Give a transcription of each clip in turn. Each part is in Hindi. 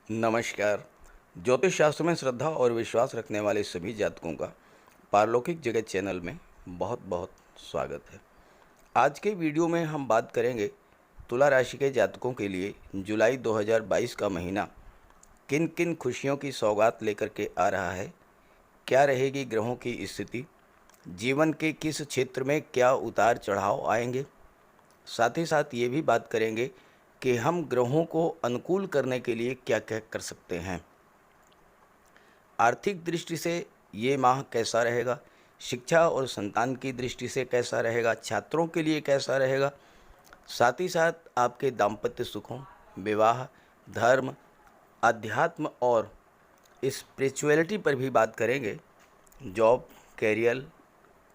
नमस्कार। ज्योतिष शास्त्र में श्रद्धा और विश्वास रखने वाले सभी जातकों का पारलौकिक जगत चैनल में बहुत बहुत स्वागत है। आज के वीडियो में हम बात करेंगे तुला राशि के जातकों के लिए जुलाई 2022 का महीना किन किन खुशियों की सौगात लेकर के आ रहा है, क्या रहेगी ग्रहों की स्थिति, जीवन के किस क्षेत्र में क्या उतार चढ़ाव आएंगे। साथ ही साथ ये भी बात करेंगे कि हम ग्रहों को अनुकूल करने के लिए क्या क्या कर सकते हैं। आर्थिक दृष्टि से ये माह कैसा रहेगा, शिक्षा और संतान की दृष्टि से कैसा रहेगा, छात्रों के लिए कैसा रहेगा। साथ ही साथ आपके दाम्पत्य सुखों, विवाह, धर्म, अध्यात्म और स्पिरिचुअलिटी पर भी बात करेंगे। जॉब, कैरियर,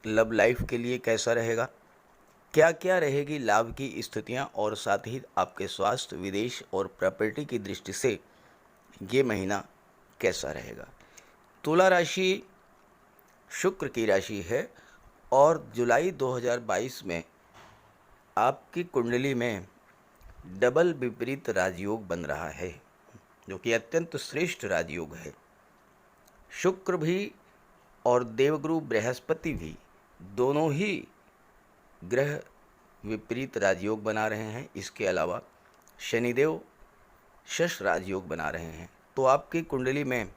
लव लाइफ के लिए कैसा रहेगा, क्या क्या रहेगी लाभ की स्थितियां, और साथ ही आपके स्वास्थ्य, विदेश और प्रॉपर्टी की दृष्टि से ये महीना कैसा रहेगा। तुला राशि शुक्र की राशि है और जुलाई 2022 में आपकी कुंडली में डबल विपरीत राजयोग बन रहा है, जो कि अत्यंत श्रेष्ठ राजयोग है। शुक्र भी और देवगुरु बृहस्पति भी दोनों ही ग्रह विपरीत राजयोग बना रहे हैं। इसके अलावा शनिदेव शश राजयोग बना रहे हैं। तो आपकी कुंडली में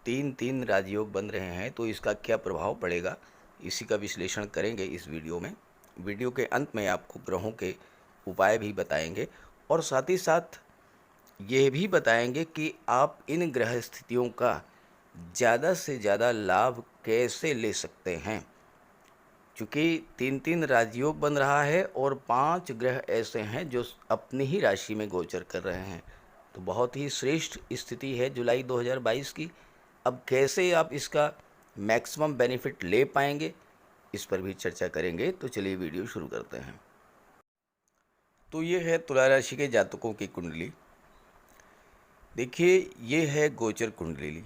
तीन तीन राजयोग बन रहे हैं, तो इसका क्या प्रभाव पड़ेगा, इसी का विश्लेषण करेंगे इस वीडियो में। वीडियो के अंत में आपको ग्रहों के उपाय भी बताएंगे और साथ ही साथ ये भी बताएंगे कि आप इन ग्रह स्थितियों का ज़्यादा से ज़्यादा लाभ कैसे ले सकते हैं। चूँकि तीन तीन राजयोग बन रहा है और 5 ग्रह ऐसे हैं जो अपनी ही राशि में गोचर कर रहे हैं, तो बहुत ही श्रेष्ठ स्थिति है जुलाई 2022 की। अब कैसे आप इसका मैक्सिमम बेनिफिट ले पाएंगे, इस पर भी चर्चा करेंगे। तो चलिए वीडियो शुरू करते हैं। तो ये है तुला राशि के जातकों की कुंडली। देखिए, ये है गोचर कुंडली।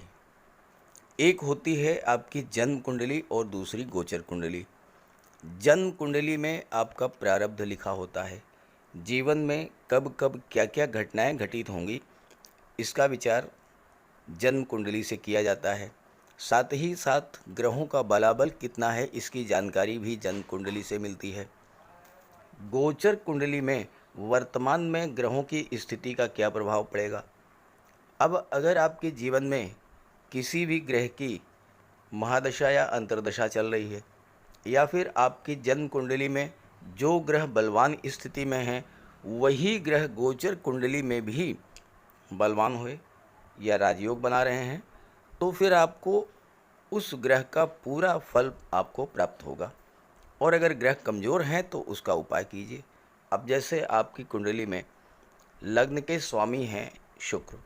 एक होती है आपकी जन्म कुंडली और दूसरी गोचर कुंडली। जन्म कुंडली में आपका प्रारब्ध लिखा होता है, जीवन में कब कब क्या क्या घटनाएं घटित होंगी, इसका विचार जन्म कुंडली से किया जाता है। साथ ही साथ ग्रहों का बलाबल कितना है, इसकी जानकारी भी जन्म कुंडली से मिलती है। गोचर कुंडली में वर्तमान में ग्रहों की स्थिति का क्या प्रभाव पड़ेगा। अब अगर आपके जीवन में किसी भी ग्रह की महादशा या अंतर्दशा चल रही है, या फिर आपकी जन्म कुंडली में जो ग्रह बलवान स्थिति में हैं वही ग्रह गोचर कुंडली में भी बलवान हुए या राजयोग बना रहे हैं, तो फिर आपको उस ग्रह का पूरा फल आपको प्राप्त होगा। और अगर ग्रह कमज़ोर हैं तो उसका उपाय कीजिए। अब जैसे आपकी कुंडली में लग्न के स्वामी हैं शुक्र,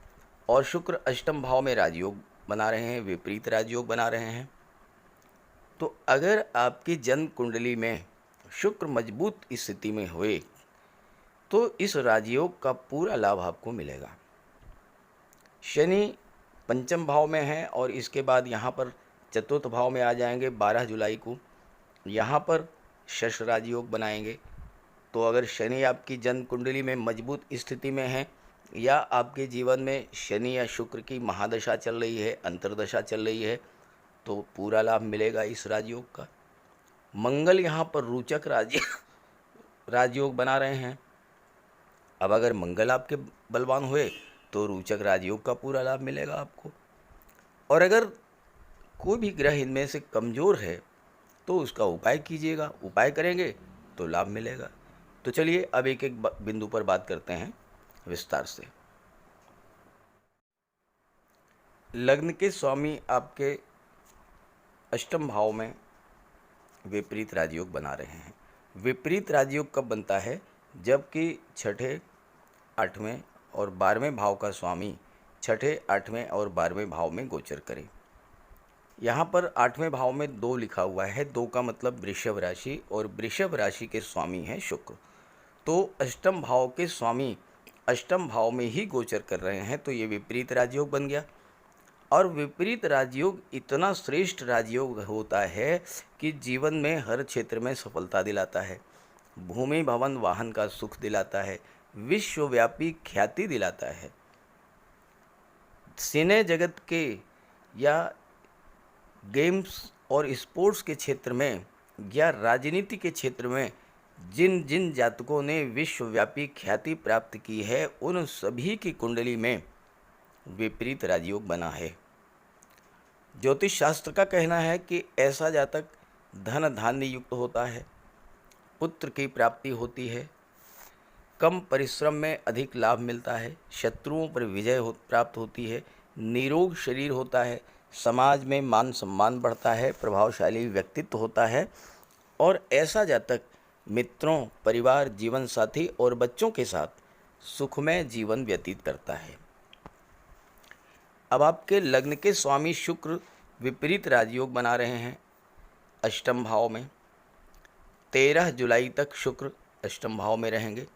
और शुक्र अष्टम भाव में राजयोग बना रहे हैं, विपरीत राजयोग बना रहे हैं। तो अगर आपकी जन्म कुंडली में शुक्र मजबूत स्थिति में हुए तो इस राजयोग का पूरा लाभ आपको मिलेगा। शनि पंचम भाव में है और इसके बाद यहाँ पर चतुर्थ भाव में आ जाएंगे 12 जुलाई को। यहाँ पर शश राजयोग बनाएंगे। तो अगर शनि आपकी जन्म कुंडली में मजबूत स्थिति में है, या आपके जीवन में शनि या शुक्र की महादशा चल रही है, अंतर्दशा चल रही है, तो पूरा लाभ मिलेगा इस राजयोग का। मंगल यहाँ पर रोचक राजयोग बना रहे हैं। अब अगर मंगल आपके बलवान हुए तो रोचक राजयोग का पूरा लाभ मिलेगा आपको। और अगर कोई भी ग्रह इनमें से कमज़ोर है तो उसका उपाय कीजिएगा, उपाय करेंगे तो लाभ मिलेगा। तो चलिए अब एक एक बिंदु पर बात करते हैं विस्तार से। लग्न के स्वामी आपके अष्टम भाव में विपरीत राजयोग बना रहे हैं। विपरीत राजयोग कब बनता है, जबकि छठे, आठवें और 12वें भाव का स्वामी छठे, आठवें और 12वें भाव में गोचर करे। यहाँ पर 8वें भाव में 2 लिखा हुआ है, 2 का मतलब वृषभ राशि, और वृषभ राशि के स्वामी हैं शुक्र। तो अष्टम भाव के स्वामी अष्टम भाव में ही गोचर कर रहे हैं, तो ये विपरीत राजयोग बन गया। और विपरीत राजयोग इतना श्रेष्ठ राजयोग होता है कि जीवन में हर क्षेत्र में सफलता दिलाता है, भूमि भवन वाहन का सुख दिलाता है, विश्वव्यापी ख्याति दिलाता है। सिने जगत के या गेम्स और स्पोर्ट्स के क्षेत्र में या राजनीति के क्षेत्र में जिन जिन जातकों ने विश्वव्यापी ख्याति प्राप्त की है, उन सभी की कुंडली में विपरीत राजयोग बना है। ज्योतिष शास्त्र का कहना है कि ऐसा जातक धन धान्य युक्त होता है, पुत्र की प्राप्ति होती है, कम परिश्रम में अधिक लाभ मिलता है, शत्रुओं पर विजय प्राप्त होती है, निरोग शरीर होता है, समाज में मान सम्मान बढ़ता है, प्रभावशाली व्यक्तित्व होता है और ऐसा जातक मित्रों, परिवार, जीवन साथी और बच्चों के साथ सुखमय जीवन व्यतीत करता है। अब आपके लग्न के स्वामी शुक्र विपरीत राजयोग बना रहे हैं अष्टम भाव में। 13 जुलाई तक शुक्र अष्टम भाव में रहेंगे,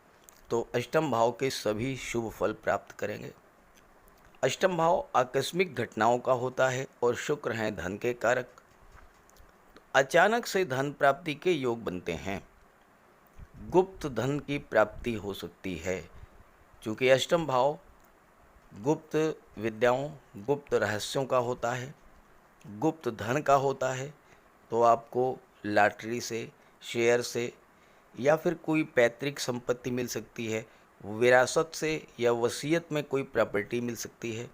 तो अष्टम भाव के सभी शुभ फल प्राप्त करेंगे। अष्टम भाव आकस्मिक घटनाओं का होता है और शुक्र हैं धन के कारक। अचानक से धन प्राप्ति के योग बनते हैं, गुप्त धन की प्राप्ति हो सकती है, क्योंकि अष्टम भाव गुप्त विद्याओं, गुप्त रहस्यों का होता है, गुप्त धन का होता है। तो आपको लॉटरी से, शेयर से या फिर कोई पैतृक संपत्ति मिल सकती है, विरासत से या वसीयत में कोई प्रॉपर्टी मिल सकती है,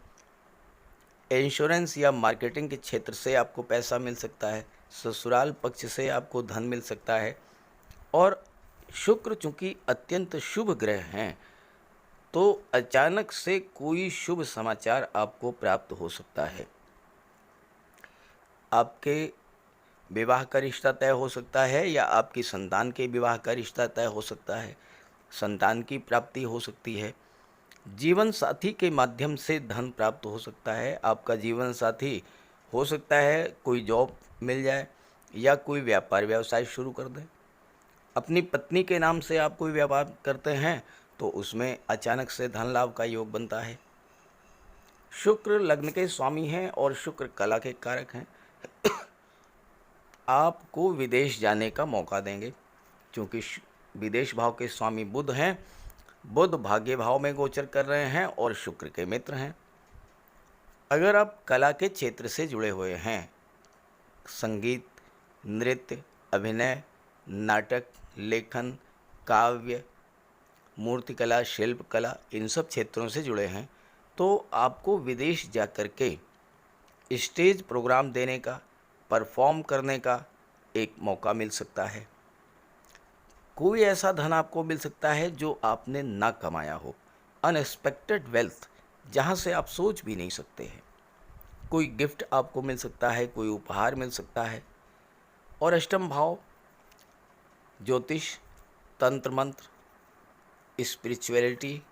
इंश्योरेंस या मार्केटिंग के क्षेत्र से आपको पैसा मिल सकता है, ससुराल पक्ष से आपको धन मिल सकता है। और शुक्र चूँकि अत्यंत शुभ ग्रह हैं, तो अचानक से कोई शुभ समाचार आपको प्राप्त हो सकता है। आपके विवाह का रिश्ता तय हो सकता है या आपकी संतान के विवाह का रिश्ता तय हो सकता है, संतान की प्राप्ति हो सकती है, जीवन साथी के माध्यम से धन प्राप्त हो सकता है। आपका जीवन साथी हो सकता है कोई जॉब मिल जाए या कोई व्यापार व्यवसाय शुरू कर दे। अपनी पत्नी के नाम से आप कोई व्यापार करते हैं तो उसमें अचानक से धन लाभ का योग बनता है। शुक्र लग्न के स्वामी हैं और शुक्र कला के कारक हैं। आपको विदेश जाने का मौका देंगे, क्योंकि विदेश भाव के स्वामी बुध हैं। बुध भाग्य भाव में गोचर कर रहे हैं और शुक्र के मित्र हैं। अगर आप कला के क्षेत्र से जुड़े हुए हैं, संगीत, नृत्य, अभिनय, नाटक, लेखन, काव्य, मूर्तिकला, शिल्पकला, इन सब क्षेत्रों से जुड़े हैं, तो आपको विदेश जा कर के स्टेज प्रोग्राम देने का, परफॉर्म करने का एक मौका मिल सकता है। कोई ऐसा धन आपको मिल सकता है जो आपने ना कमाया हो, अनएक्सपेक्टेड वेल्थ, जहाँ से आप सोच भी नहीं सकते हैं। कोई गिफ्ट आपको मिल सकता है, कोई उपहार मिल सकता है। और अष्टम भाव ज्योतिष, तंत्र मंत्र, स्पिरिचुअलिटी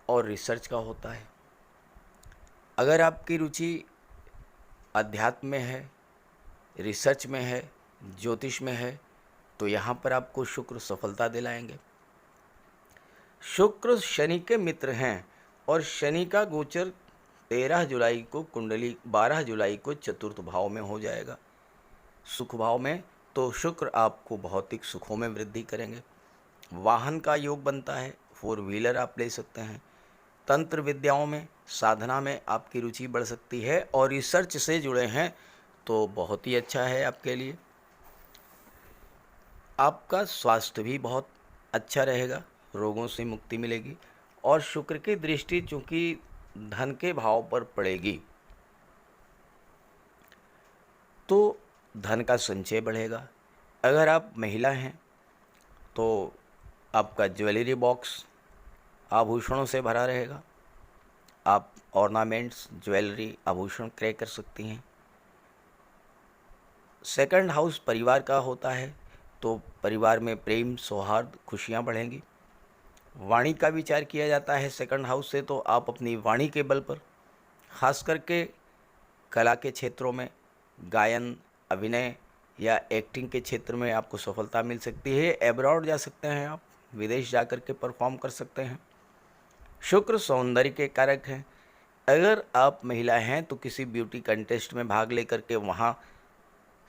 और रिसर्च का होता है। अगर आपकी रुचि अध्यात्म में है, रिसर्च में है, ज्योतिष में है, तो यहाँ पर आपको शुक्र सफलता दिलाएंगे। शुक्र शनि के मित्र हैं और शनि का गोचर 13 जुलाई को कुंडली 12 जुलाई को चतुर्थ भाव में हो जाएगा, सुख भाव में। तो शुक्र आपको भौतिक सुखों में वृद्धि करेंगे। वाहन का योग बनता है, 4 व्हीलर आप ले सकते हैं। तंत्र विद्याओं में, साधना में आपकी रुचि बढ़ सकती है और रिसर्च से जुड़े हैं तो बहुत ही अच्छा है आपके लिए। आपका स्वास्थ्य भी बहुत अच्छा रहेगा, रोगों से मुक्ति मिलेगी। और शुक्र की दृष्टि चूँकि धन के भाव पर पड़ेगी तो धन का संचय बढ़ेगा। अगर आप महिला हैं तो आपका ज्वेलरी बॉक्स आभूषणों से भरा रहेगा। आप ऑर्नामेंट्स, ज्वेलरी, आभूषण क्रय कर सकती हैं। सेकंड हाउस परिवार का होता है, तो परिवार में प्रेम, सौहार्द, खुशियाँ बढ़ेंगी। वाणी का विचार किया जाता है सेकंड हाउस से, तो आप अपनी वाणी के बल पर, खास करके कला के क्षेत्रों में, गायन, अभिनय या एक्टिंग के क्षेत्र में आपको सफलता मिल सकती है। एब्रॉड जा सकते हैं आप, विदेश जा कर के परफॉर्म कर सकते हैं। शुक्र सौंदर्य के कारक हैं। अगर आप महिला हैं तो किसी ब्यूटी कंटेस्ट में भाग लेकर के वहाँ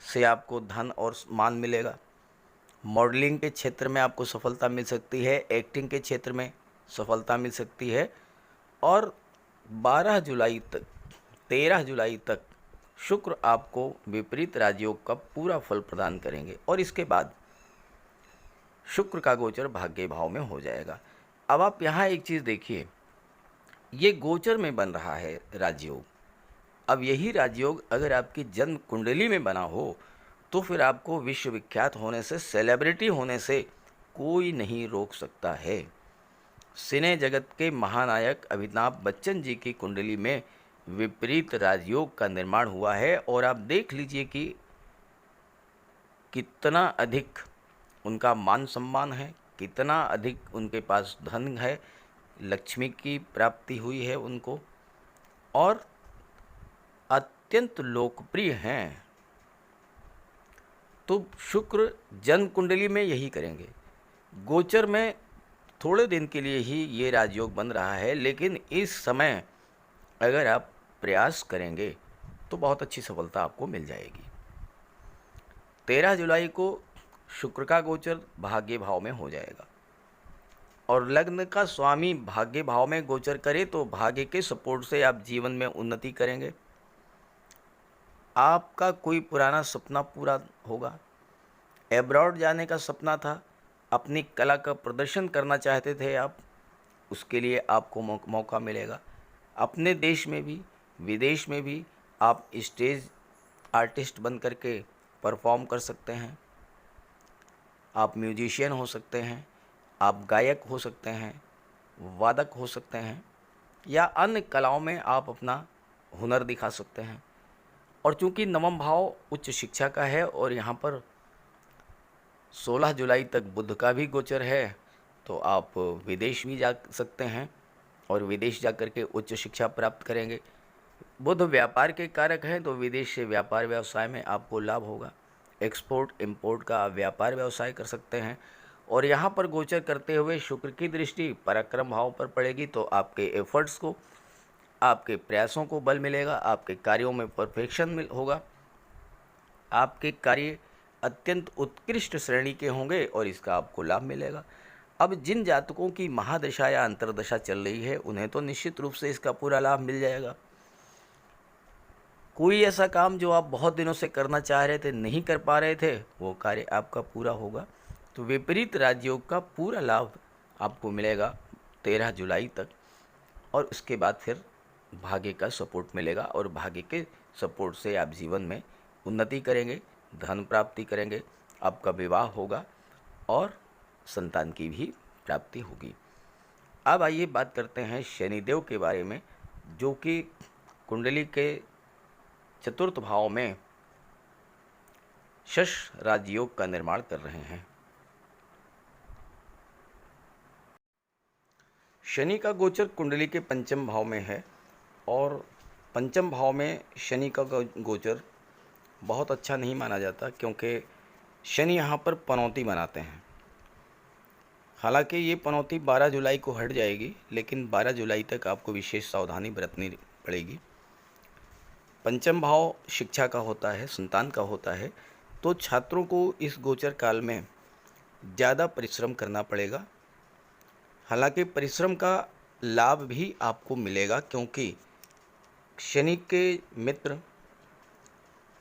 से आपको धन और मान मिलेगा। मॉडलिंग के क्षेत्र में आपको सफलता मिल सकती है, एक्टिंग के क्षेत्र में सफलता मिल सकती है। और 12 जुलाई तक 13 जुलाई तक शुक्र आपको विपरीत राजयोग का पूरा फल प्रदान करेंगे और इसके बाद शुक्र का गोचर भाग्य भाव में हो जाएगा। अब आप यहाँ एक चीज़ देखिए, ये गोचर में बन रहा है राजयोग। अब यही राजयोग अगर आपकी जन्म कुंडली में बना हो तो फिर आपको विश्वविख्यात होने से, सेलिब्रिटी होने से कोई नहीं रोक सकता है। सिने जगत के महानायक अमिताभ बच्चन जी की कुंडली में विपरीत राजयोग का निर्माण हुआ है और आप देख लीजिए कि कितना अधिक उनका मान सम्मान है, कितना अधिक उनके पास धन है, लक्ष्मी की प्राप्ति हुई है उनको और अत्यंत लोकप्रिय हैं। तो शुक्र जन्म कुंडली में यही करेंगे। गोचर में थोड़े दिन के लिए ही ये राजयोग बन रहा है, लेकिन इस समय अगर आप प्रयास करेंगे तो बहुत अच्छी सफलता आपको मिल जाएगी। 13 जुलाई को शुक्र का गोचर भाग्य भाव में हो जाएगा और लग्न का स्वामी भाग्य भाव में गोचर करे तो भाग्य के सपोर्ट से आप जीवन में उन्नति करेंगे। आपका कोई पुराना सपना पूरा होगा। एब्रॉड जाने का सपना था, अपनी कला का प्रदर्शन करना चाहते थे आप, उसके लिए आपको मौका मिलेगा। अपने देश में भी विदेश में भी आप स्टेज आर्टिस्ट बन करके परफॉर्म कर सकते हैं। आप म्यूजिशियन हो सकते हैं, आप गायक हो सकते हैं, वादक हो सकते हैं या अन्य कलाओं में आप अपना हुनर दिखा सकते हैं। और चूंकि नवम भाव उच्च शिक्षा का है और यहाँ पर 16 जुलाई तक बुध का भी गोचर है, तो आप विदेश भी जा सकते हैं और विदेश जा कर के उच्च शिक्षा प्राप्त करेंगे। बुध व्यापार के कारक हैं, तो विदेश से व्यापार व्यवसाय में आपको लाभ होगा। एक्सपोर्ट इंपोर्ट का आप व्यापार व्यवसाय कर सकते हैं। और यहाँ पर गोचर करते हुए शुक्र की दृष्टि पराक्रम भाव पर पड़ेगी, तो आपके एफर्ट्स को, आपके प्रयासों को बल मिलेगा, आपके कार्यों में परफेक्शन होगा, आपके कार्य अत्यंत उत्कृष्ट श्रेणी के होंगे और इसका आपको लाभ मिलेगा। अब जिन जातकों की महादशा या अंतर्दशा चल रही है उन्हें तो निश्चित रूप से इसका पूरा लाभ मिल जाएगा। कोई ऐसा काम जो आप बहुत दिनों से करना चाह रहे थे, नहीं कर पा रहे थे, वो कार्य आपका पूरा होगा। तो विपरीत राजयोग का पूरा लाभ आपको मिलेगा 13 जुलाई तक और उसके बाद फिर भाग्य का सपोर्ट मिलेगा और भाग्य के सपोर्ट से आप जीवन में उन्नति करेंगे, धन प्राप्ति करेंगे, आपका विवाह होगा और संतान की भी प्राप्ति होगी। अब आइए बात करते हैं शनिदेव के बारे में, जो कि कुंडली के चतुर्थ भाव में शश राजयोग का निर्माण कर रहे हैं। शनि का गोचर कुंडली के पंचम भाव में है और पंचम भाव में शनि का गोचर बहुत अच्छा नहीं माना जाता, क्योंकि शनि यहाँ पर पनौती बनाते हैं। हालांकि ये पनौती 12 जुलाई को हट जाएगी, लेकिन 12 जुलाई तक आपको विशेष सावधानी बरतनी पड़ेगी। पंचम भाव शिक्षा का होता है, संतान का होता है, तो छात्रों को इस गोचर काल में ज़्यादा परिश्रम करना पड़ेगा। हालांकि परिश्रम का लाभ भी आपको मिलेगा, क्योंकि शनि के मित्र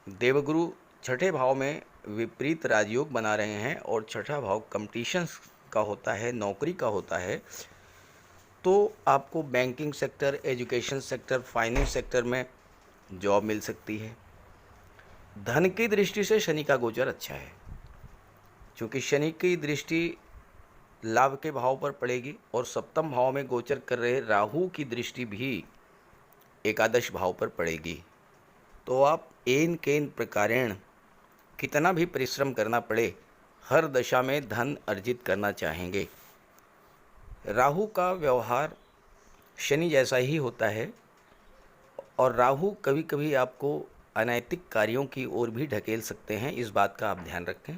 देवगुरु छठे भाव में विपरीत राजयोग बना रहे हैं और छठा भाव कंपटीशंस का होता है, नौकरी का होता है। तो आपको banking sector, education sector, finance sector में जॉब मिल सकती है। धन की दृष्टि से शनि का गोचर अच्छा है, क्योंकि शनि की दृष्टि लाभ के भाव पर पड़ेगी और सप्तम भाव में गोचर कर रहे राहु की दृष्टि भी एकादश भाव पर पड़ेगी। तो आप एन केन प्रकारेण कितना भी परिश्रम करना पड़े, हर दशा में धन अर्जित करना चाहेंगे। राहु का व्यवहार शनि जैसा ही होता है और राहु कभी कभी आपको अनैतिक कार्यों की ओर भी ढकेल सकते हैं, इस बात का आप ध्यान रखें।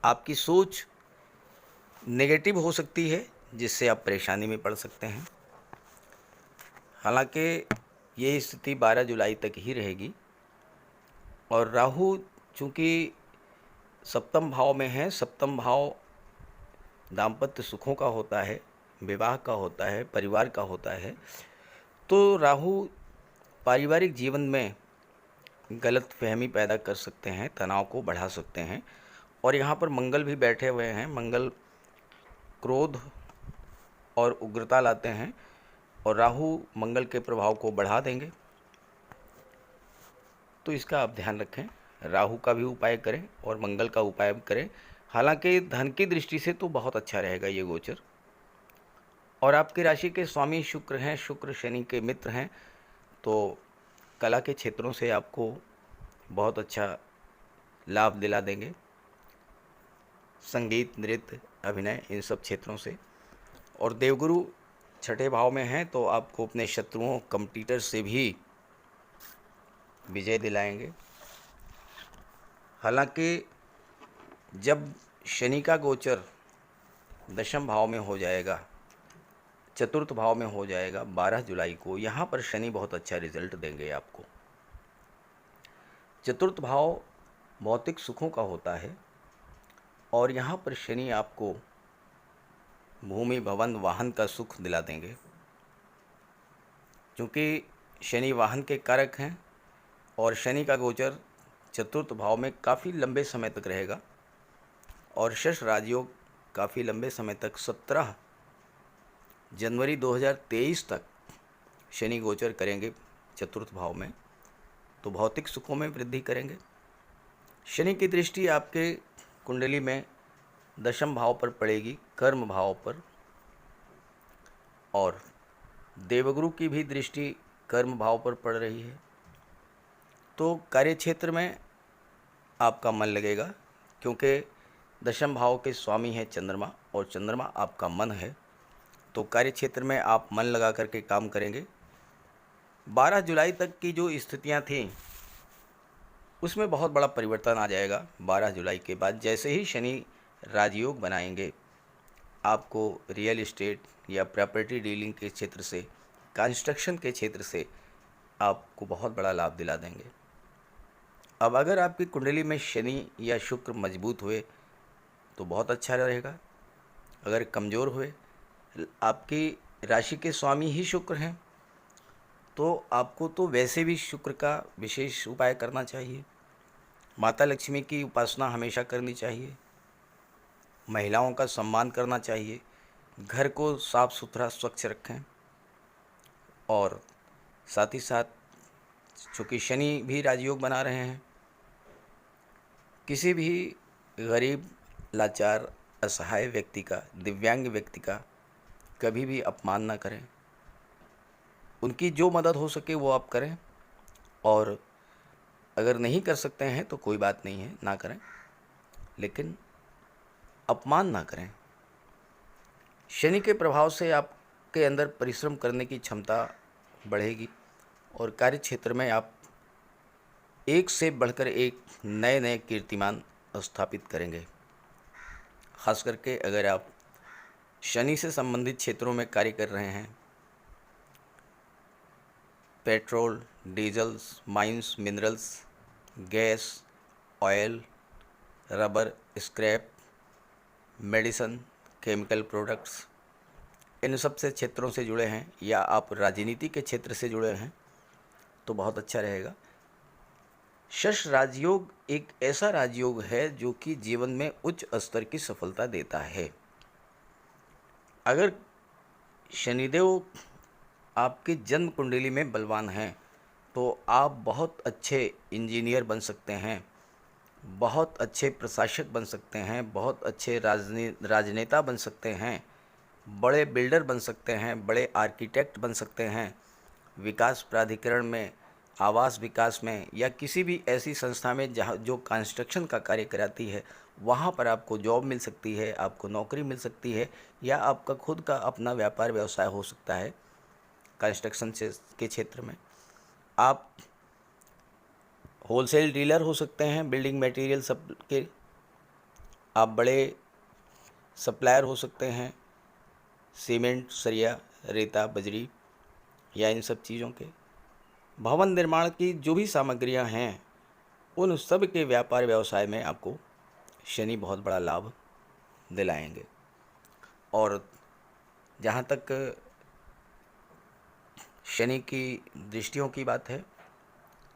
आपकी सोच नेगेटिव हो सकती है, जिससे आप परेशानी में पड़ सकते हैं। हालांकि ये स्थिति 12 जुलाई तक ही रहेगी और राहु चूँकि सप्तम भाव में है, सप्तम भाव दाम्पत्य सुखों का होता है, विवाह का होता है, परिवार का होता है, तो राहु पारिवारिक जीवन में गलतफ़हमी पैदा कर सकते हैं, तनाव को बढ़ा सकते हैं। और यहाँ पर मंगल भी बैठे हुए हैं। मंगल क्रोध और उग्रता लाते हैं और राहु मंगल के प्रभाव को बढ़ा देंगे। तो इसका आप ध्यान रखें, राहु का भी उपाय करें और मंगल का उपाय भी करें। हालांकि धन की दृष्टि से तो बहुत अच्छा रहेगा ये गोचर। और आपकी राशि के स्वामी शुक्र हैं, शुक्र शनि के मित्र हैं, तो कला के क्षेत्रों से आपको बहुत अच्छा लाभ दिला देंगे। संगीत, नृत्य, अभिनय, इन सब क्षेत्रों से। और देवगुरु छठे भाव में हैं तो आपको अपने शत्रुओं, कॉम्पिटिटर से भी विजय दिलाएंगे। हालांकि जब शनि का गोचर दशम भाव में हो जाएगा, चतुर्थ भाव में हो जाएगा 12 जुलाई को, यहाँ पर शनि बहुत अच्छा रिजल्ट देंगे आपको। चतुर्थ भाव भौतिक सुखों का होता है और यहाँ पर शनि आपको भूमि, भवन, वाहन का सुख दिला देंगे, क्योंकि शनि वाहन के कारक हैं। और शनि का गोचर चतुर्थ भाव में काफ़ी लंबे समय तक रहेगा और शश राजयोग काफ़ी लंबे समय तक 17 जनवरी 2023 तक शनि गोचर करेंगे चतुर्थ भाव में, तो भौतिक सुखों में वृद्धि करेंगे। शनि की दृष्टि आपके कुंडली में दशम भाव पर पड़ेगी, कर्म भाव पर, और देवगुरु की भी दृष्टि कर्म भाव पर पड़ रही है। तो कार्यक्षेत्र में आपका मन लगेगा, क्योंकि दशम भाव के स्वामी हैं चंद्रमा और चंद्रमा आपका मन है, तो कार्यक्षेत्र में आप मन लगा करके काम करेंगे। 12 जुलाई तक की जो स्थितियां थीं उसमें बहुत बड़ा परिवर्तन आ जाएगा। 12 जुलाई के बाद जैसे ही शनि राजयोग बनाएंगे, आपको रियल इस्टेट या प्रॉपर्टी डीलिंग के क्षेत्र से, कंस्ट्रक्शन के क्षेत्र से आपको बहुत बड़ा लाभ दिला देंगे। अब अगर आपकी कुंडली में शनि या शुक्र मजबूत हुए तो बहुत अच्छा रहेगा। अगर कमज़ोर हुए, आपकी राशि के स्वामी ही शुक्र हैं, तो आपको तो वैसे भी शुक्र का विशेष उपाय करना चाहिए। माता लक्ष्मी की उपासना हमेशा करनी चाहिए, महिलाओं का सम्मान करना चाहिए, घर को साफ़ सुथरा स्वच्छ रखें। और साथ ही साथ चूँकि शनि भी राजयोग बना रहे हैं, किसी भी गरीब, लाचार, असहाय व्यक्ति का, दिव्यांग व्यक्ति का कभी भी अपमान ना करें। उनकी जो मदद हो सके वो आप करें, और अगर नहीं कर सकते हैं तो कोई बात नहीं है, ना करें, लेकिन अपमान ना करें। शनि के प्रभाव से आपके अंदर परिश्रम करने की क्षमता बढ़ेगी और कार्य क्षेत्र में आप एक से बढ़कर एक नए नए कीर्तिमान स्थापित करेंगे। खास करके अगर आप शनि से संबंधित क्षेत्रों में कार्य कर रहे हैं, petrol, diesels, mines, minerals, gas, oil, rubber, scrap, medicine, chemical products, इन सब से क्षेत्रों से जुड़े हैं, या आप राजनीति के क्षेत्र से जुड़े हैं, तो बहुत अच्छा रहेगा। शश राजयोग एक ऐसा राजयोग है जो कि जीवन में उच्च स्तर की सफलता देता है। अगर शनिदेव आपकी जन्म कुंडली में बलवान हैं तो आप बहुत अच्छे इंजीनियर बन सकते हैं, बहुत अच्छे प्रशासक बन सकते हैं, बहुत अच्छे राजनेता बन सकते हैं, बड़े बिल्डर बन सकते हैं, बड़े आर्किटेक्ट बन सकते हैं। विकास प्राधिकरण में, आवास विकास में, या किसी भी ऐसी संस्था में जहाँ जो कंस्ट्रक्शन का कार्य कराती है, वहाँ पर आपको जॉब मिल सकती है, आपको नौकरी मिल सकती है, या आपका खुद का अपना व्यापार व्यवसाय हो सकता है। कंस्ट्रक्शन के क्षेत्र में आप होलसेल डीलर हो सकते हैं, बिल्डिंग मटेरियल सब के आप बड़े सप्लायर हो सकते हैं, सीमेंट, सरिया, रेता, बजरी, या इन सब चीज़ों के। भवन निर्माण की जो भी सामग्रियां हैं, उन सब के व्यापार व्यवसाय में आपको शनि बहुत बड़ा लाभ दिलाएंगे। और जहाँ तक शनि की दृष्टियों की बात है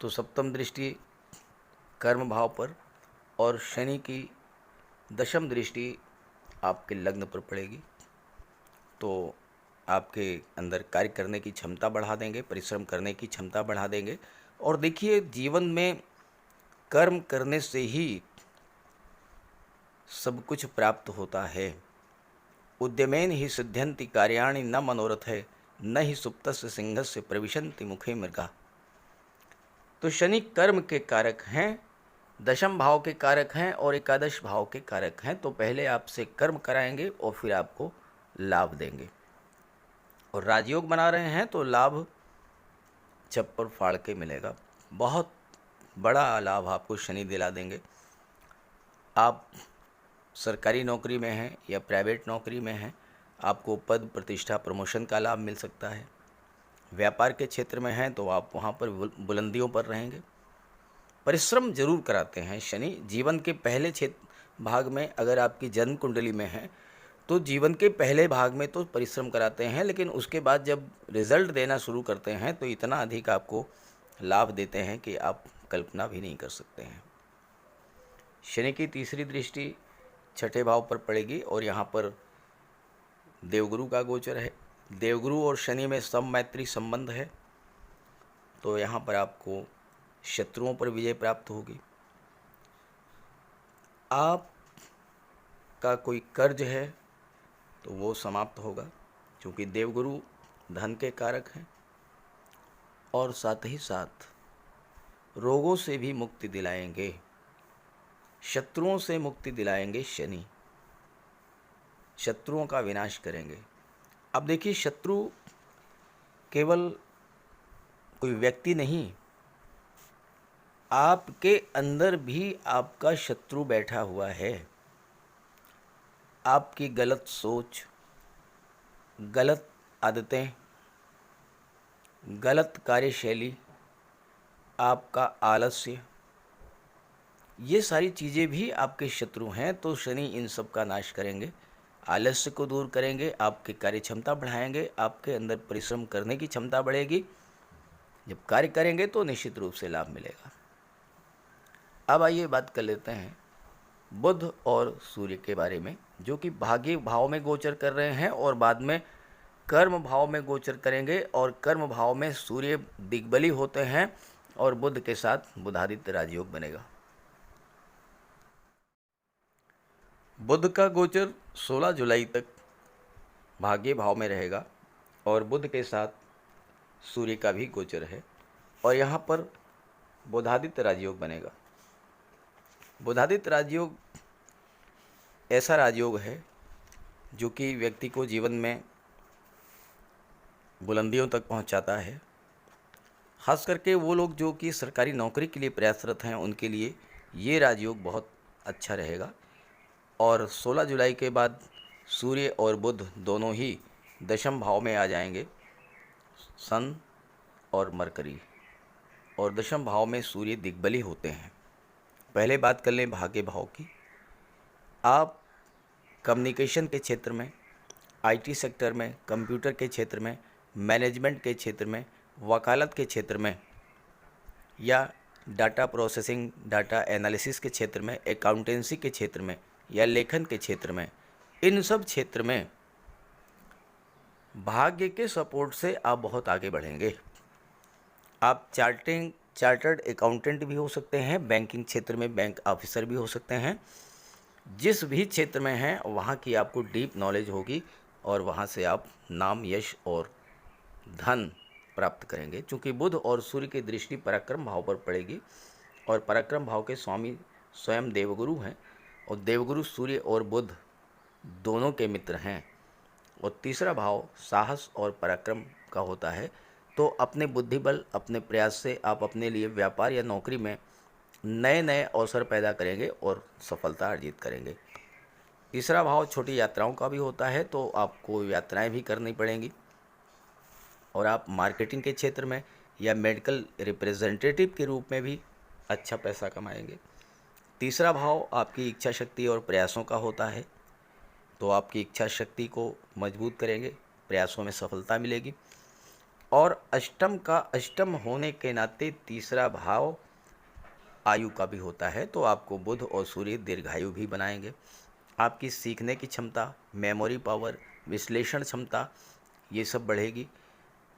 तो सप्तम दृष्टि कर्म भाव पर और शनि की दशम दृष्टि आपके लग्न पर पड़ेगी, तो आपके अंदर कार्य करने की क्षमता बढ़ा देंगे, परिश्रम करने की क्षमता बढ़ा देंगे। और देखिए, जीवन में कर्म करने से ही सब कुछ प्राप्त होता है। उद्यमेन ही सिद्ध्यन्ति कार्याणि न मनोरथ है, न ही सुप्तस्य सिंहस्य प्रविशन्ति मुखे मृगा। तो शनि कर्म के कारक हैं, दशम भाव के कारक हैं और एकादश भाव के कारक हैं। तो पहले आपसे कर्म कराएंगे और फिर आपको लाभ देंगे। और राजयोग बना रहे हैं तो लाभ चप्पल फाड़ के मिलेगा, बहुत बड़ा लाभ आपको शनि दिला देंगे। आप सरकारी नौकरी में हैं या प्राइवेट नौकरी में हैं, आपको पद प्रतिष्ठा प्रमोशन का लाभ मिल सकता है। व्यापार के क्षेत्र में हैं तो आप वहाँ पर बुलंदियों पर रहेंगे। परिश्रम जरूर कराते हैं शनि। जीवन के पहले भाग में अगर आपकी जन्म कुंडली में है तो जीवन के पहले भाग में तो परिश्रम कराते हैं, लेकिन उसके बाद जब रिजल्ट देना शुरू करते हैं तो इतना अधिक आपको लाभ देते हैं कि आप कल्पना भी नहीं कर सकते हैं। शनि की तीसरी दृष्टि छठे भाव पर पड़ेगी और यहाँ पर देवगुरु का गोचर है। देवगुरु और शनि में सम मैत्री संबंध है, तो यहाँ पर आपको शत्रुओं पर विजय प्राप्त होगी। आप का कोई कर्ज है तो वो समाप्त होगा, क्योंकि देवगुरु धन के कारक हैं। और साथ ही साथ रोगों से भी मुक्ति दिलाएंगे, शत्रुओं से मुक्ति दिलाएंगे शनि, शत्रुओं का विनाश करेंगे। अब देखिए, शत्रु केवल कोई व्यक्ति नहीं, आपके अंदर भी आपका शत्रु बैठा हुआ है। आपकी गलत सोच, गलत आदतें, गलत कार्यशैली, आपका आलस्य, ये सारी चीज़ें भी आपके शत्रु हैं। तो शनि इन सब का नाश करेंगे, आलस्य को दूर करेंगे, आपकी कार्य क्षमता बढ़ाएंगे, आपके अंदर परिश्रम करने की क्षमता बढ़ेगी। जब कार्य करेंगे तो निश्चित रूप से लाभ मिलेगा। अब आइए बात कर लेते हैं बुध और सूर्य के बारे में, जो कि भाग्य भाव में गोचर कर रहे हैं और बाद में कर्म भाव में गोचर करेंगे। और कर्म भाव में सूर्य दिग्बली होते हैं और बुध के साथ बुधादित्य राजयोग बनेगा। बुध का गोचर 16 जुलाई तक भाग्य भाव में रहेगा और बुध के साथ सूर्य का भी गोचर है और यहाँ पर बुधादित्य राजयोग बनेगा। बुधादित्य राजयोग ऐसा राजयोग है जो कि व्यक्ति को जीवन में बुलंदियों तक पहुंचाता है। खास करके वो लोग जो कि सरकारी नौकरी के लिए प्रयासरत हैं, उनके लिए ये राजयोग बहुत अच्छा रहेगा। और 16 जुलाई के बाद सूर्य और बुध दोनों ही दशम भाव में आ जाएंगे, सन और मरकरी, और दशम भाव में सूर्य दिग्बली होते हैं। पहले बात कर लें भाग्य भाव की। आप कम्युनिकेशन के क्षेत्र में, आईटी सेक्टर में, कंप्यूटर के क्षेत्र में, मैनेजमेंट के क्षेत्र में, वकालत के क्षेत्र में या डाटा प्रोसेसिंग, डाटा एनालिसिस के क्षेत्र में, अकाउंटेंसी के क्षेत्र में या लेखन के क्षेत्र में, इन सब क्षेत्र में भाग्य के सपोर्ट से आप बहुत आगे बढ़ेंगे। आप चार्टर्ड अकाउंटेंट भी हो सकते हैं, बैंकिंग क्षेत्र में बैंक ऑफिसर भी हो सकते हैं। जिस भी क्षेत्र में हैं वहाँ की आपको डीप नॉलेज होगी और वहाँ से आप नाम, यश और धन प्राप्त करेंगे। क्योंकि बुध और सूर्य की दृष्टि पराक्रम भाव पर पड़ेगी और पराक्रम भाव के स्वामी स्वयं देवगुरु हैं और देवगुरु सूर्य और बुध दोनों के मित्र हैं। और तीसरा भाव साहस और पराक्रम का होता है। तो अपने बुद्धिबल, अपने प्रयास से आप अपने लिए व्यापार या नौकरी में नए नए अवसर पैदा करेंगे और सफलता अर्जित करेंगे। तीसरा भाव छोटी यात्राओं का भी होता है, तो आपको यात्राएं भी करनी पड़ेंगी और आप मार्केटिंग के क्षेत्र में या मेडिकल रिप्रेजेंटेटिव के रूप में भी अच्छा पैसा कमाएंगे। तीसरा भाव आपकी इच्छा शक्ति और प्रयासों का होता है, तो आपकी इच्छा शक्ति को मजबूत करेंगे, प्रयासों में सफलता मिलेगी। और अष्टम का अष्टम होने के नाते तीसरा भाव आयु का भी होता है, तो आपको बुध और सूर्य दीर्घायु भी बनाएंगे। आपकी सीखने की क्षमता, मेमोरी पावर, विश्लेषण क्षमता, ये सब बढ़ेगी।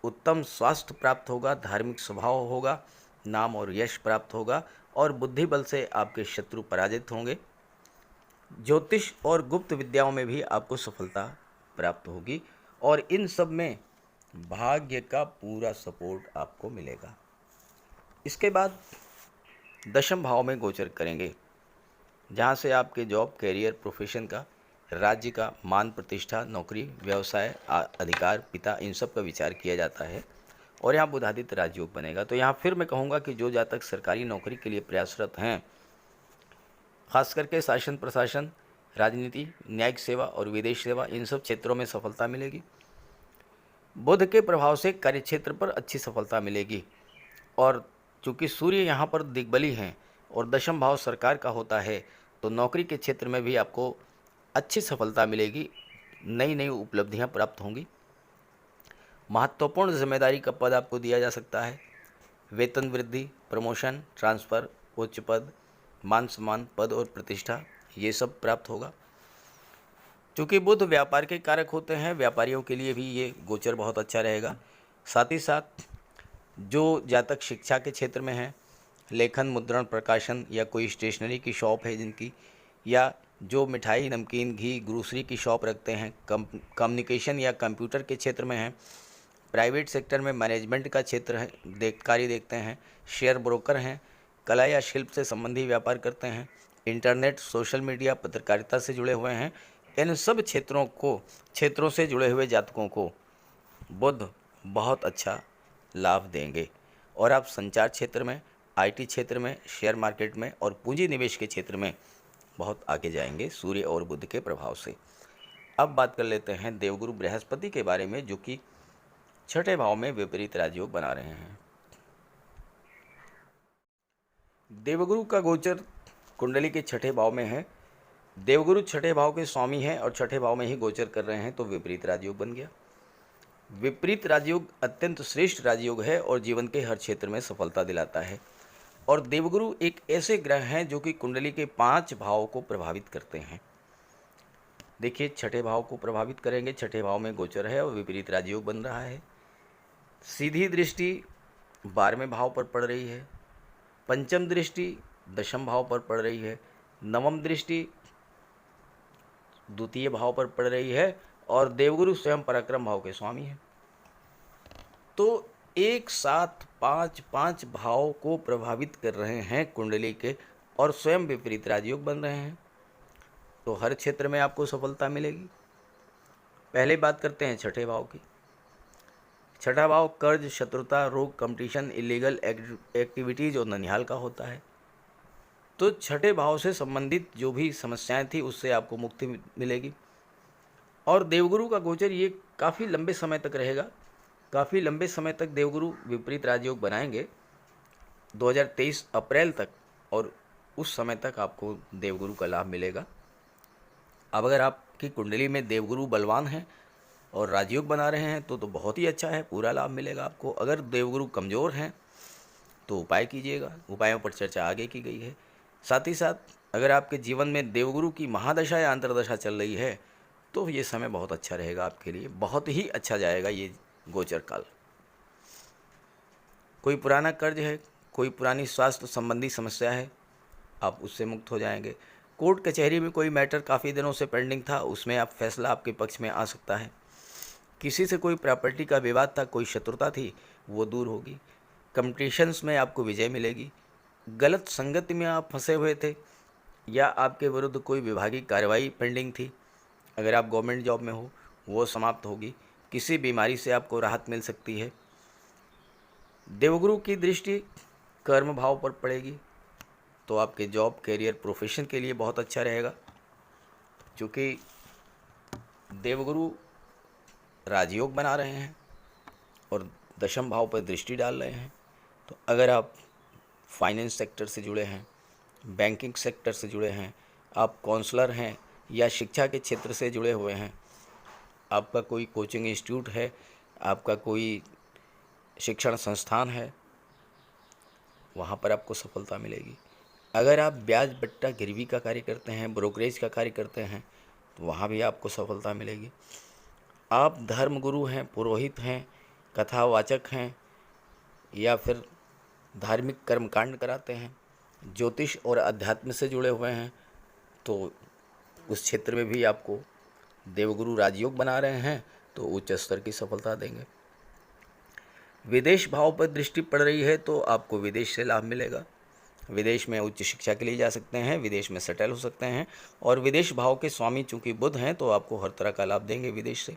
उत्तम स्वास्थ्य प्राप्त होगा, धार्मिक स्वभाव होगा, नाम और यश प्राप्त होगा और बुद्धि बल से आपके शत्रु पराजित होंगे। ज्योतिष और गुप्त विद्याओं में भी आपको सफलता प्राप्त होगी और इन सब में भाग्य का पूरा सपोर्ट आपको मिलेगा। इसके बाद दशम भाव में गोचर करेंगे, जहाँ से आपके जॉब, कैरियर, प्रोफेशन का, राज्य का, मान प्रतिष्ठा, नौकरी, व्यवसाय, अधिकार, पिता, इन सब का विचार किया जाता है और यहाँ बुधादित्य राजयोग बनेगा। तो यहाँ फिर मैं कहूँगा कि जो जातक सरकारी नौकरी के लिए प्रयासरत हैं, खास करके शासन प्रशासन, राजनीति, न्यायिक सेवा और विदेश सेवा, इन सब क्षेत्रों में सफलता मिलेगी। बुध के प्रभाव से कार्यक्षेत्र पर अच्छी सफलता मिलेगी और चूँकि सूर्य यहाँ पर दिग्बली हैं और दशम भाव सरकार का होता है, तो नौकरी के क्षेत्र में भी आपको अच्छी सफलता मिलेगी, नई नई उपलब्धियाँ प्राप्त होंगी। महत्वपूर्ण जिम्मेदारी का पद आपको दिया जा सकता है। वेतन वृद्धि, प्रमोशन, ट्रांसफ़र, उच्च पद, मान सम्मान, पद और प्रतिष्ठा, ये सब प्राप्त होगा। चूँकि बुध व्यापार के कारक होते हैं, व्यापारियों के लिए भी ये गोचर बहुत अच्छा रहेगा। साथ ही साथ जो जातक शिक्षा के क्षेत्र में हैं, लेखन, मुद्रण, प्रकाशन या कोई स्टेशनरी की शॉप है जिनकी, या जो मिठाई, नमकीन, घी, ग्रोसरी की शॉप रखते हैं, कम्युनिकेशन या कंप्यूटर के क्षेत्र में हैं, प्राइवेट सेक्टर में मैनेजमेंट का क्षेत्र है, कार्य देखते हैं, शेयर ब्रोकर हैं, कला या शिल्प से संबंधी व्यापार करते हैं, इंटरनेट, सोशल मीडिया, पत्रकारिता से जुड़े हुए हैं, इन सब क्षेत्रों से जुड़े हुए जातकों को बुध बहुत अच्छा लाभ देंगे और आप संचार क्षेत्र में, आईटी क्षेत्र में, शेयर मार्केट में और पूंजी निवेश के क्षेत्र में बहुत आगे जाएंगे सूर्य और बुध के प्रभाव से। अब बात कर लेते हैं देवगुरु बृहस्पति के बारे में, जो कि छठे भाव में विपरीत राजयोग बना रहे हैं। देवगुरु का गोचर कुंडली के छठे भाव में है। देवगुरु छठे भाव के स्वामी हैं और छठे भाव में ही गोचर कर रहे हैं, तो विपरीत राजयोग बन गया। विपरीत राजयोग अत्यंत श्रेष्ठ राजयोग है और जीवन के हर क्षेत्र में सफलता दिलाता है। और देवगुरु एक ऐसे ग्रह हैं जो कि कुंडली के 5 भावों को प्रभावित करते हैं। देखिए, छठे भाव को प्रभावित करेंगे, छठे भाव में गोचर है और विपरीत राजयोग बन रहा है। सीधी दृष्टि 12वें भाव पर पड़ रही है, पंचम दृष्टि दशम भाव पर पड़ रही है, नवम दृष्टि द्वितीय भाव पर पड़ रही है और देवगुरु स्वयं पराक्रम भाव के स्वामी हैं। तो एक साथ 5 भाव को प्रभावित कर रहे हैं कुंडली के और स्वयं विपरीत राजयोग बन रहे हैं, तो हर क्षेत्र में आपको सफलता मिलेगी। पहले बात करते हैं छठे भाव की। छठा भाव कर्ज, शत्रुता, रोग, कंपटीशन, इलीगल एक्टिविटीज़ और ननिहाल का होता है। तो छठे भाव से संबंधित जो भी समस्याएं थी उससे आपको मुक्ति मिलेगी। और देवगुरु का गोचर ये काफ़ी लंबे समय तक रहेगा, काफ़ी लंबे समय तक देवगुरु विपरीत राजयोग बनाएंगे, 2023 अप्रैल तक, और उस समय तक आपको देवगुरु का लाभ मिलेगा। अब अगर आपकी कुंडली में देवगुरु बलवान हैं और राजयोग बना रहे हैं तो बहुत ही अच्छा है, पूरा लाभ मिलेगा आपको। अगर देवगुरु कमज़ोर हैं तो उपाय कीजिएगा, उपायों पर चर्चा आगे की गई है। साथ ही साथ अगर आपके जीवन में देवगुरु की महादशा या अंतर्दशा चल रही है तो ये समय बहुत अच्छा रहेगा आपके लिए, बहुत ही अच्छा जाएगा ये गोचर काल। कोई पुराना कर्ज है, कोई पुरानी स्वास्थ्य संबंधी समस्या है, आप उससे मुक्त हो जाएंगे। कोर्ट कचहरी में कोई मैटर काफ़ी दिनों से पेंडिंग था, उसमें आप फैसला आपके पक्ष में आ सकता है। किसी से कोई प्रॉपर्टी का विवाद था, कोई शत्रुता थी, वो दूर होगी। कंपटीशंस में आपको विजय मिलेगी। गलत संगति में आप फंसे हुए थे या आपके विरुद्ध कोई विभागीय कार्रवाई पेंडिंग थी, अगर आप गवर्नमेंट जॉब में हो, वो समाप्त होगी। किसी बीमारी से आपको राहत मिल सकती है। देवगुरु की दृष्टि कर्म भाव पर पड़ेगी तो आपके जॉब, कैरियर, प्रोफेशन के लिए बहुत अच्छा रहेगा। क्योंकि देवगुरु राजयोग बना रहे हैं और दशम भाव पर दृष्टि डाल रहे हैं, तो अगर आप फाइनेंस सेक्टर से जुड़े हैं, बैंकिंग सेक्टर से जुड़े हैं, आप काउंसलर हैं या शिक्षा के क्षेत्र से जुड़े हुए हैं, आपका कोई कोचिंग इंस्टीट्यूट है, आपका कोई शिक्षण संस्थान है, वहाँ पर आपको सफलता मिलेगी। अगर आप ब्याज बट्टा गिरवी का कार्य करते हैं, ब्रोकरेज का कार्य करते हैं, तो वहाँ भी आपको सफलता मिलेगी। आप धर्मगुरु हैं, पुरोहित हैं, कथावाचक हैं, या फिर धार्मिक कर्मकांड कराते हैं, ज्योतिष और अध्यात्म से जुड़े हुए हैं, तो उस क्षेत्र में भी आपको देवगुरु राजयोग बना रहे हैं तो उच्च स्तर की सफलता देंगे। विदेश भाव पर दृष्टि पड़ रही है तो आपको विदेश से लाभ मिलेगा। विदेश में उच्च शिक्षा के लिए जा सकते हैं, विदेश में सेटल हो सकते हैं, और विदेश भाव के स्वामी चूंकि बुध हैं तो आपको हर तरह का लाभ देंगे विदेश से।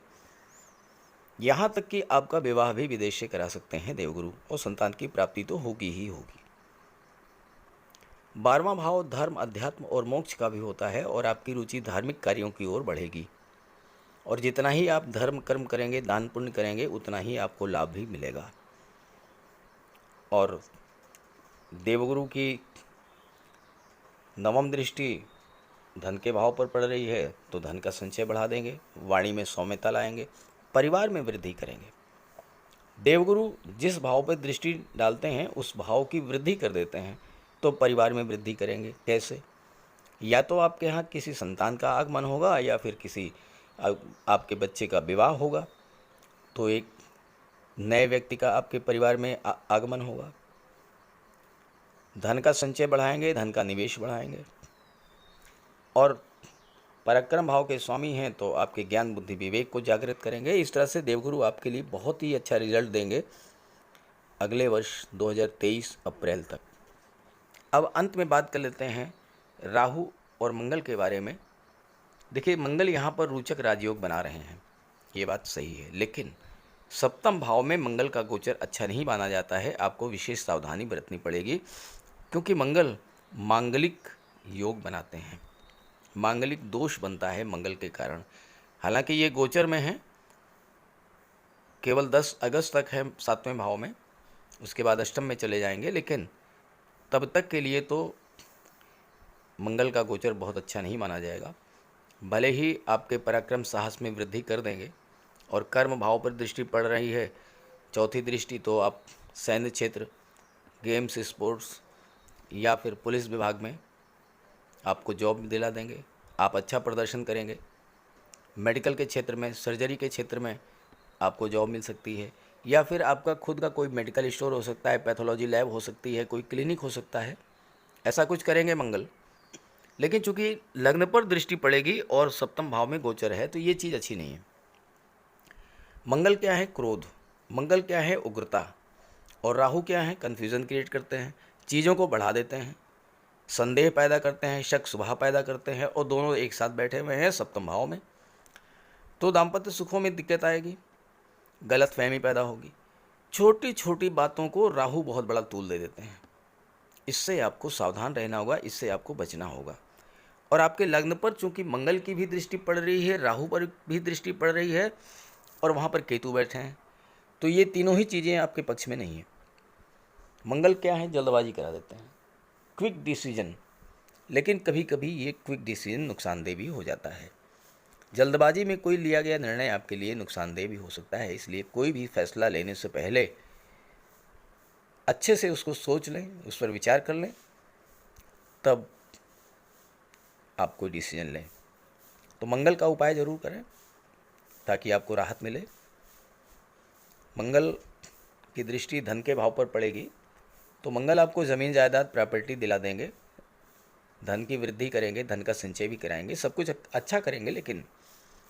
यहाँ तक कि आपका विवाह भी विदेश से करा सकते हैं देवगुरु, और संतान की प्राप्ति तो होगी ही होगी। 12वां भाव धर्म, अध्यात्म और मोक्ष का भी होता है, और आपकी रुचि धार्मिक कार्यों की ओर बढ़ेगी, और जितना ही आप धर्म कर्म करेंगे, दान पुण्य करेंगे, उतना ही आपको लाभ भी मिलेगा। और देवगुरु की नवम दृष्टि धन के भाव पर पड़ रही है तो धन का संचय बढ़ा देंगे, वाणी में सौम्यता लाएंगे, परिवार में वृद्धि करेंगे। देवगुरु जिस भाव पर दृष्टि डालते हैं उस भाव की वृद्धि कर देते हैं, तो परिवार में वृद्धि करेंगे। कैसे? या तो आपके यहाँ किसी संतान का आगमन होगा, या फिर किसी आपके बच्चे का विवाह होगा, तो एक नए व्यक्ति का आपके परिवार में आगमन होगा। धन का संचय बढ़ाएंगे, धन का निवेश बढ़ाएंगे। और पराक्रम भाव के स्वामी हैं तो आपके ज्ञान बुद्धि विवेक को जागृत करेंगे। इस तरह से देवगुरु आपके लिए बहुत ही अच्छा रिजल्ट देंगे अगले वर्ष 2023 अप्रैल तक। अब अंत में बात कर लेते हैं राहु और मंगल के बारे में। देखिए, मंगल यहाँ पर रोचक राजयोग बना रहे हैं, ये बात सही है, लेकिन सप्तम भाव में मंगल का गोचर अच्छा नहीं माना जाता है। आपको विशेष सावधानी बरतनी पड़ेगी, क्योंकि मंगल मांगलिक योग बनाते हैं, मांगलिक दोष बनता है मंगल के कारण। हालांकि ये गोचर में है, केवल 10 अगस्त तक है 7वें भाव में, उसके बाद अष्टम में चले जाएंगे, लेकिन तब तक के लिए तो मंगल का गोचर बहुत अच्छा नहीं माना जाएगा। भले ही आपके पराक्रम साहस में वृद्धि कर देंगे, और कर्म भाव पर दृष्टि पड़ रही है, चौथी दृष्टि, तो आप सैन्य क्षेत्र, गेम्स, स्पोर्ट्स या फिर पुलिस विभाग में आपको जॉब दिला देंगे, आप अच्छा प्रदर्शन करेंगे। मेडिकल के क्षेत्र में, सर्जरी के क्षेत्र में आपको जॉब मिल सकती है, या फिर आपका खुद का कोई मेडिकल स्टोर हो सकता है, पैथोलॉजी लैब हो सकती है, कोई क्लिनिक हो सकता है, ऐसा कुछ करेंगे मंगल। लेकिन चूंकि लग्न पर दृष्टि पड़ेगी और सप्तम भाव में गोचर है, तो ये चीज़ अच्छी नहीं है। मंगल क्या है? क्रोध। मंगल क्या है? उग्रता। और राहु क्या है? कन्फ्यूज़न क्रिएट करते हैं, चीज़ों को बढ़ा देते हैं, संदेह पैदा करते हैं, शक शुबा पैदा करते हैं, और दोनों एक साथ बैठे हुए हैं सप्तम भाव में, तो दाम्पत्य सुखों में दिक्कत आएगी, गलत फहमी पैदा होगी। छोटी छोटी बातों को राहु बहुत बड़ा तूल दे देते हैं, इससे आपको सावधान रहना होगा, इससे आपको बचना होगा। और आपके लग्न पर चूंकि मंगल की भी दृष्टि पड़ रही है, राहु पर भी दृष्टि पड़ रही है, और वहाँ पर केतु बैठे हैं, तो ये तीनों ही चीज़ें आपके पक्ष में नहीं है। मंगल क्या है? जल्दबाजी करा देते हैं, क्विक डिसीजन। लेकिन कभी कभी ये क्विक डिसीजन नुकसानदेह भी हो जाता है। जल्दबाजी में कोई लिया गया निर्णय आपके लिए नुकसानदेह भी हो सकता है, इसलिए कोई भी फैसला लेने से पहले अच्छे से उसको सोच लें, उस पर विचार कर लें, तब आप कोई डिसीजन लें। तो मंगल का उपाय ज़रूर करें ताकि आपको राहत मिले। मंगल की दृष्टि धन के भाव पर पड़ेगी, तो मंगल आपको ज़मीन जायदाद प्रॉपर्टी दिला देंगे, धन की वृद्धि करेंगे, धन का संचय भी कराएंगे, सब कुछ अच्छा करेंगे। लेकिन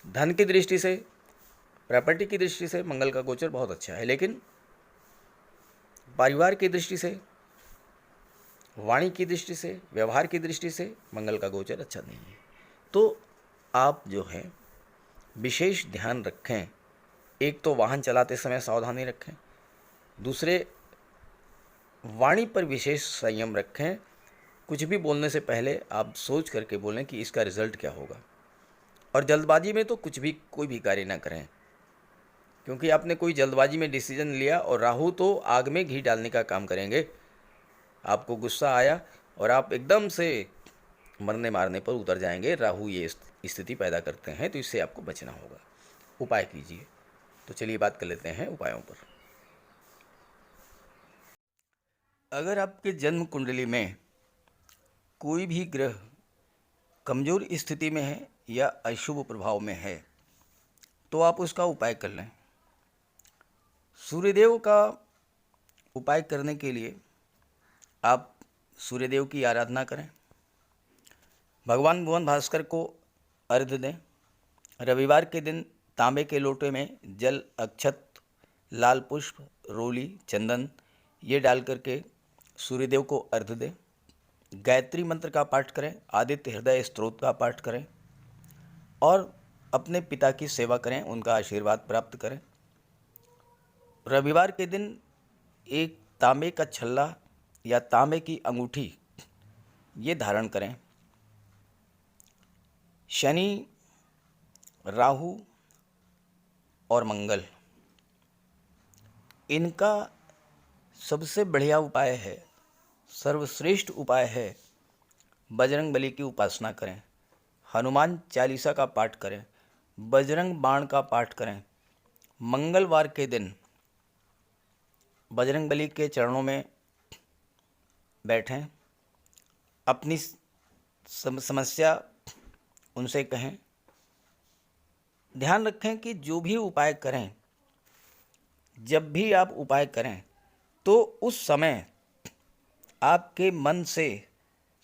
धन की दृष्टि से, प्रॉपर्टी की दृष्टि से मंगल का गोचर बहुत अच्छा है, लेकिन परिवार की दृष्टि से, वाणी की दृष्टि से, व्यवहार की दृष्टि से मंगल का गोचर अच्छा नहीं है। तो आप जो है विशेष ध्यान रखें। एक तो वाहन चलाते समय सावधानी रखें, दूसरे वाणी पर विशेष संयम रखें। कुछ भी बोलने से पहले आप सोच करके बोलें कि इसका रिजल्ट क्या होगा, और जल्दबाजी में तो कुछ भी, कोई भी कार्य ना करें, क्योंकि आपने कोई जल्दबाजी में डिसीजन लिया, और राहु तो आग में घी डालने का काम करेंगे। आपको गुस्सा आया और आप एकदम से मरने मारने पर उतर जाएंगे, राहु ये स्थिति पैदा करते हैं, तो इससे आपको बचना होगा। उपाय कीजिए। तो चलिए बात कर लेते हैं उपायों पर। अगर आपके जन्म कुंडली में कोई भी ग्रह कमज़ोर स्थिति में है या अशुभ प्रभाव में है तो आप उसका उपाय कर लें। सूर्यदेव का उपाय करने के लिए आप सूर्यदेव की आराधना करें, भगवान भुवन भास्कर को अर्घ्य दें। रविवार के दिन तांबे के लोटे में जल, अक्षत, लाल पुष्प, रोली, चंदन ये डाल करके सूर्यदेव को अर्घ्य दें। गायत्री मंत्र का पाठ करें, आदित्य हृदय स्तोत्र का पाठ करें और अपने पिता की सेवा करें, उनका आशीर्वाद प्राप्त करें। रविवार के दिन एक तांबे का छल्ला या तांबे की अंगूठी ये धारण करें। शनि, राहु और मंगल इनका सबसे बढ़िया उपाय है, सर्वश्रेष्ठ उपाय है, बजरंग बली की उपासना करें, हनुमान चालीसा का पाठ करें, बजरंग बाण का पाठ करें। मंगलवार के दिन बजरंग बली के चरणों में बैठें, अपनी समस्या उनसे कहें। ध्यान रखें कि जो भी उपाय करें, जब भी आप उपाय करें तो उस समय आपके मन से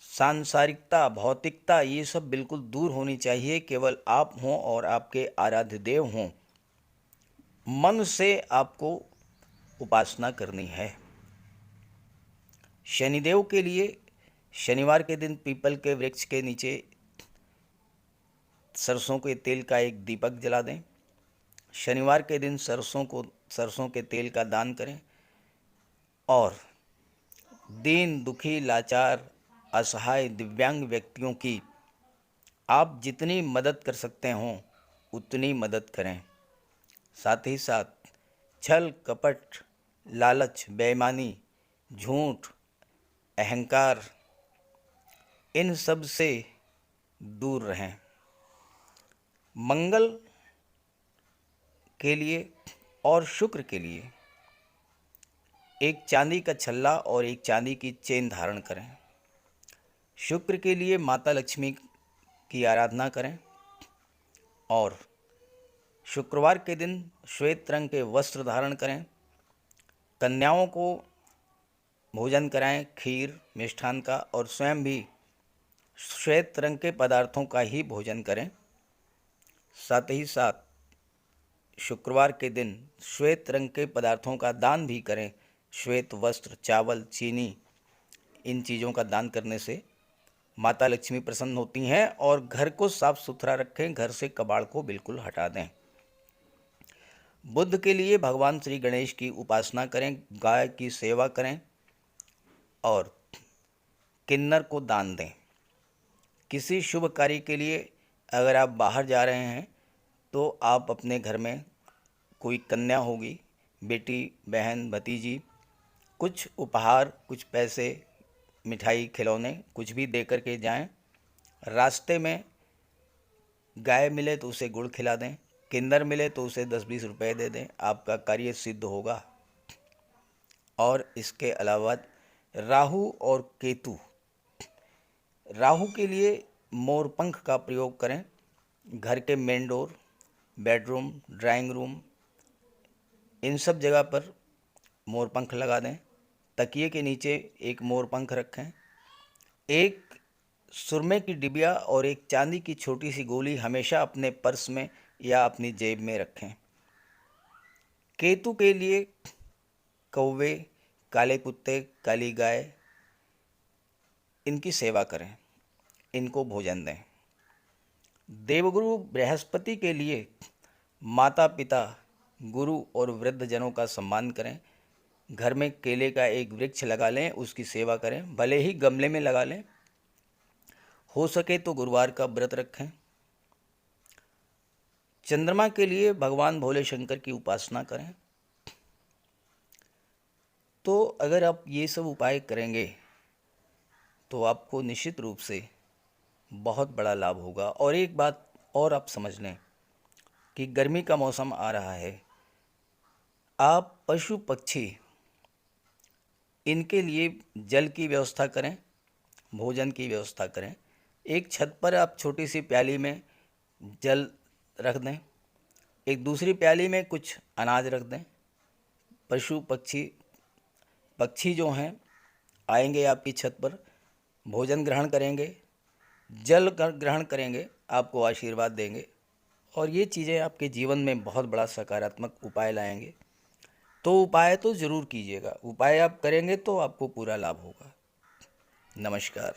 सांसारिकता, भौतिकता ये सब बिल्कुल दूर होनी चाहिए। केवल आप हों और आपके आराध्य देव हों। मन से आपको उपासना करनी है। शनिदेव के लिए शनिवार के दिन पीपल के वृक्ष के नीचे सरसों के तेल का एक दीपक जला दें। शनिवार के दिन सरसों के तेल का दान करें और दीन, दुखी, लाचार, असहाय, दिव्यांग व्यक्तियों की आप जितनी मदद कर सकते हों उतनी मदद करें। साथ ही साथ छल, कपट, लालच, बेईमानी, झूठ, अहंकार इन सब से दूर रहें। मंगल के लिए और शुक्र के लिए एक चांदी का छल्ला और एक चांदी की चेन धारण करें। शुक्र के लिए माता लक्ष्मी की आराधना करें और शुक्रवार के दिन श्वेत रंग के वस्त्र धारण करें। कन्याओं को भोजन कराएं, खीर, मिष्ठान का, और स्वयं भी श्वेत रंग के पदार्थों का ही भोजन करें। साथ ही साथ शुक्रवार के दिन श्वेत रंग के पदार्थों का दान भी करें। श्वेत वस्त्र, चावल, चीनी इन चीज़ों का दान करने से माता लक्ष्मी प्रसन्न होती हैं और घर को साफ सुथरा रखें, घर से कबाड़ को बिल्कुल हटा दें। बुध के लिए भगवान श्री गणेश की उपासना करें, गाय की सेवा करें और किन्नर को दान दें। किसी शुभ कार्य के लिए अगर आप बाहर जा रहे हैं तो आप अपने घर में कोई कन्या होगी, बेटी, बहन, भतीजी, कुछ उपहार, कुछ पैसे, मिठाई, खिलौने कुछ भी दे कर के जाएं। रास्ते में गाय मिले तो उसे गुड़ खिला दें, किन्नर मिले तो उसे 10-20 रुपए दे दें, आपका कार्य सिद्ध होगा। और इसके अलावा राहु और केतु, राहु के लिए मोरपंख का प्रयोग करें। घर के main door, bedroom, drawing room in सब जगह पर मोरपंख लगा दें। तकिए के नीचे एक मोरपंख रखें। एक सुरमे की डिबिया और एक चांदी की छोटी सी गोली हमेशा अपने पर्स में या अपनी जेब में रखें। केतु के लिए कौवे, काले कुत्ते, काली गाय इनकी सेवा करें, इनको भोजन दें। देवगुरु बृहस्पति के लिए माता पिता, गुरु और वृद्ध जनों का सम्मान करें। घर में केले का एक वृक्ष लगा लें, उसकी सेवा करें, भले ही गमले में लगा लें। हो सके तो गुरुवार का व्रत रखें। चंद्रमा के लिए भगवान भोले शंकर की उपासना करें। तो अगर आप ये सब उपाय करेंगे तो आपको निश्चित रूप से बहुत बड़ा लाभ होगा। और एक बात और आप समझ लें कि गर्मी का मौसम आ रहा है, आप पशु पक्षी इनके लिए जल की व्यवस्था करें, भोजन की व्यवस्था करें। एक छत पर आप छोटी सी प्याली में जल रख दें, एक दूसरी प्याली में कुछ अनाज रख दें। पशु पक्षी जो हैं आएंगे आपकी छत पर, भोजन ग्रहण करेंगे, जल ग्रहण करेंगे, आपको आशीर्वाद देंगे और ये चीज़ें आपके जीवन में बहुत बड़ा सकारात्मक उपाय लाएंगे। तो उपाय तो ज़रूर कीजिएगा, उपाय आप करेंगे तो आपको पूरा लाभ होगा। नमस्कार।